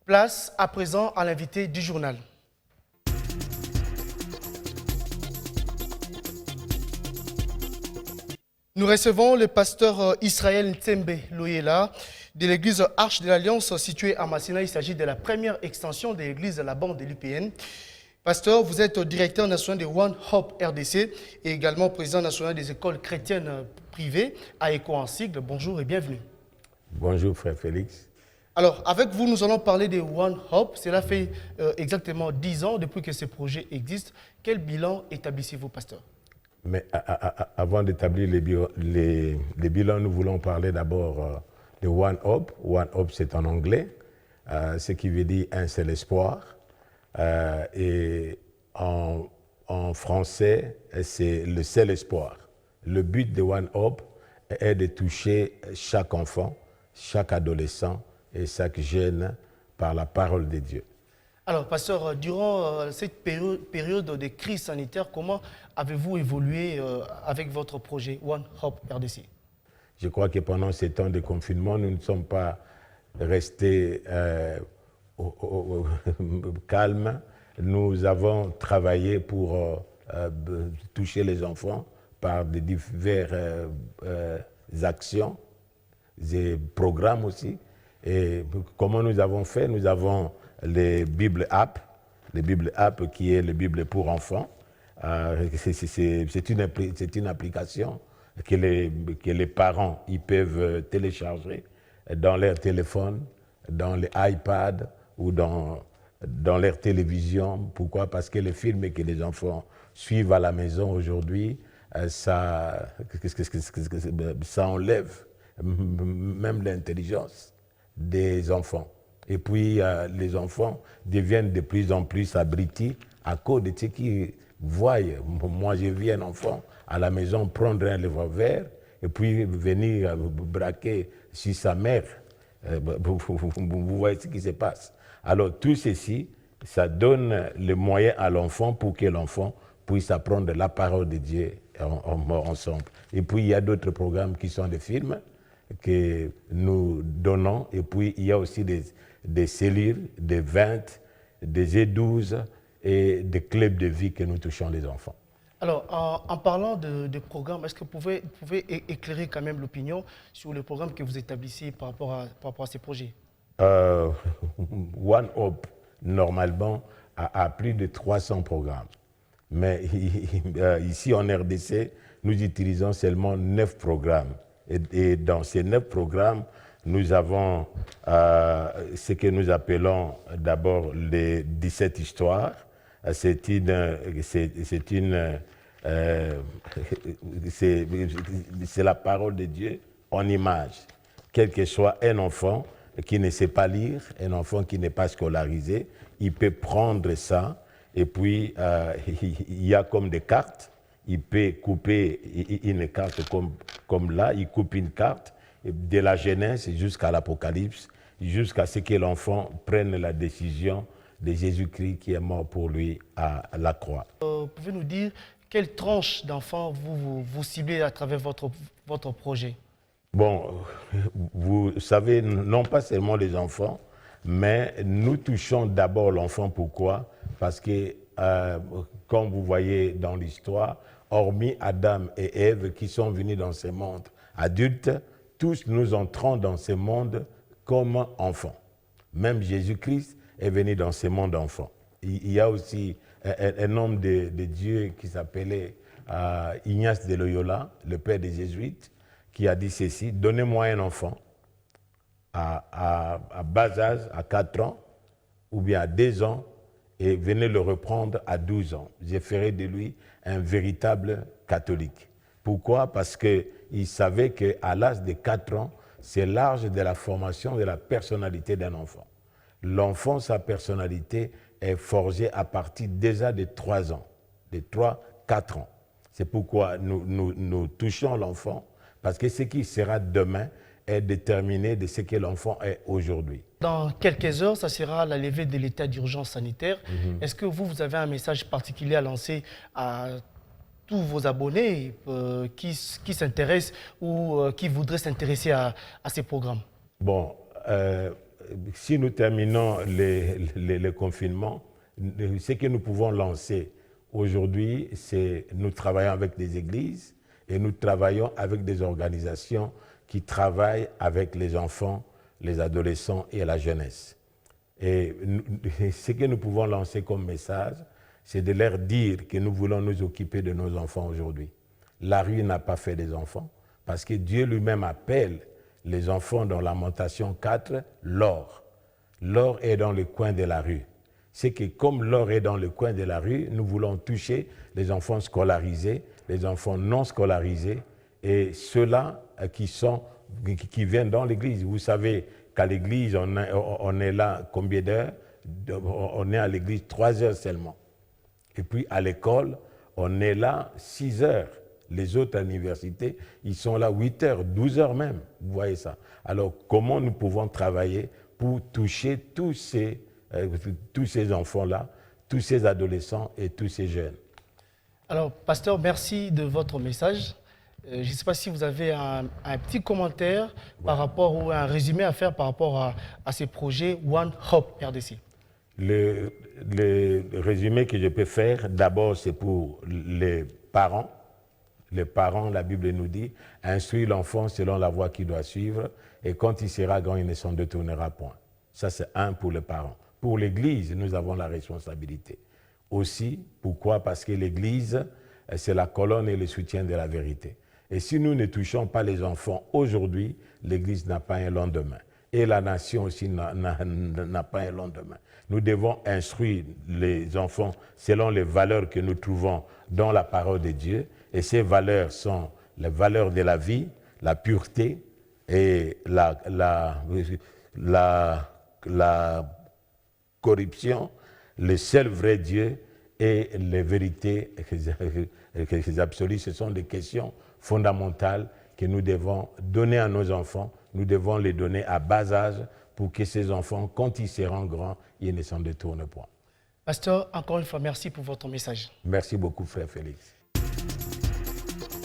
Place à présent à l'invité du journal. Nous recevons le pasteur Israël Ntsembe Loyela de l'église Arche de l'Alliance située à Massina. Il s'agit de la première extension de l'église La Bande de l'UPN. Pasteur, vous êtes directeur national de One Hope RDC et également président national des écoles chrétiennes privées à ECHO en sigle. Bonjour et bienvenue. Bonjour frère Félix. Alors, avec vous, nous allons parler de One Hope. Cela fait exactement 10 ans depuis que ce projet existe. Quel bilan établissez-vous, pasteur? Mais avant d'établir les bilans, nous voulons parler d'abord de One Hope. One Hope, c'est en anglais, ce qui veut dire un seul espoir. Et en français, c'est le seul espoir. Le but de One Hope est de toucher chaque enfant, chaque adolescent et chaque jeune par la parole de Dieu. Alors, pasteur, durant cette période de crise sanitaire, comment avez-vous évolué avec votre projet One Hope RDC? Je crois que pendant ces temps de confinement, nous ne sommes pas restés calmes. Nous avons travaillé pour toucher les enfants par de diverses actions, des programmes aussi. Et comment nous avons fait? Nous avons les Bible App qui est le Bible pour enfants. C'est une application que les parents ils peuvent télécharger dans leur téléphone, dans les iPad ou dans leur télévision. Pourquoi? Parce que les films que les enfants suivent à la maison aujourd'hui, ça enlève même l'intelligence des enfants. Et puis, les enfants deviennent de plus en plus abrutis à cause de ce qu'ils voient. Moi, j'ai vu un enfant à la maison prendre un revolver et puis venir braquer sur sa mère. Vous voyez ce qui se passe. Alors, tout ceci, ça donne le moyen à l'enfant pour que l'enfant puisse apprendre la parole de Dieu ensemble. Et puis, il y a d'autres programmes qui sont des films que nous donnons. Et puis, il y a aussi des cellules, des 20, des E12 et des clubs de vie que nous touchons les enfants. Alors, en parlant de programmes, est-ce que vous pouvez éclairer quand même l'opinion sur le programme que vous établissez par rapport à ces projets? One Hope, normalement, a plus de 300 programmes. Mais ici, en RDC, nous utilisons seulement 9 programmes. Et dans ces 9 programmes, nous avons ce que nous appelons d'abord les 17 histoires. C'est la parole de Dieu en image. Quel que soit un enfant qui ne sait pas lire, un enfant qui n'est pas scolarisé, il peut prendre ça et puis il y a comme des cartes. Il peut couper une carte comme là, il coupe une carte de la Genèse jusqu'à l'Apocalypse, jusqu'à ce que l'enfant prenne la décision de Jésus-Christ qui est mort pour lui à la croix. Pouvez nous dire quelle tranche d'enfants vous ciblez à travers votre projet? Bon, vous savez, non pas seulement les enfants, mais nous touchons d'abord l'enfant. Pourquoi? Parce que, comme vous voyez dans l'histoire, hormis Adam et Ève qui sont venus dans ce monde adulte, tous nous entrons dans ce monde comme enfants. Même Jésus-Christ est venu dans ce monde enfant. Il y a aussi un homme de Dieu qui s'appelait Ignace de Loyola, le père des Jésuites, qui a dit ceci: donnez-moi un enfant à bas âge, à 4 ans, ou bien à 2 ans, et venez le reprendre à 12 ans. Je ferai de lui un véritable catholique. Pourquoi? Parce qu'il savait qu'à l'âge de 4 ans, c'est l'âge de la formation de la personnalité d'un enfant. L'enfant, sa personnalité est forgée à partir déjà de 3 ans, de 3-4 ans. C'est pourquoi nous touchons l'enfant, parce que ce qui sera demain est déterminé de ce que l'enfant est aujourd'hui. Dans quelques heures, ça sera la levée de l'état d'urgence sanitaire. Est-ce que vous avez un message particulier à lancer à tous vos abonnés qui s'intéressent ou qui voudraient s'intéresser à ces programmes? Bon, si nous terminons les confinements, ce que nous pouvons lancer aujourd'hui, c'est nous travaillons avec des églises et nous travaillons avec des organisations qui travaillent avec les enfants, les adolescents et la jeunesse. Et ce que nous pouvons lancer comme message, c'est de leur dire que nous voulons nous occuper de nos enfants aujourd'hui. La rue n'a pas fait des enfants, parce que Dieu lui-même appelle les enfants dans Lamentation 4, l'or. L'or est dans le coin de la rue. C'est que comme l'or est dans le coin de la rue, nous voulons toucher les enfants scolarisés, les enfants non scolarisés et ceux-là qui viennent dans l'église. Vous savez qu'à l'église, on est là combien d'heures? On est à l'église 3 heures seulement. Et puis à l'école, on est là 6 heures. Les autres universités, ils sont là 8 heures, 12 heures même. Vous voyez ça. Alors, comment nous pouvons travailler pour toucher tous ces enfants-là, tous ces adolescents et tous ces jeunes? Alors, pasteur, merci de votre message. Je ne sais pas si vous avez un petit commentaire par rapport ou un résumé à faire par rapport à ces projets One Hope RDC. Le résumé que je peux faire, d'abord, c'est pour les parents. Les parents, la Bible nous dit, instruis l'enfant selon la voie qu'il doit suivre, et quand il sera grand, il ne s'en détournera point. Ça, c'est un pour les parents. Pour l'Église, nous avons la responsabilité. Aussi, pourquoi? Parce que l'Église, c'est la colonne et le soutien de la vérité. Et si nous ne touchons pas les enfants aujourd'hui, l'Église n'a pas un lendemain. Et la nation aussi n'a pas un lendemain. Nous devons instruire les enfants selon les valeurs que nous trouvons dans la parole de Dieu. Et ces valeurs sont les valeurs de la vie, la pureté et la corruption, le seul vrai Dieu et les vérités absolues. Ce sont des questions fondamentales que nous devons donner à nos enfants. Nous devons les donner à bas âge pour que ces enfants, quand ils seront grands, ils ne s'en détournent point. Pasteur, encore une fois, merci pour votre message. Merci beaucoup, frère Félix.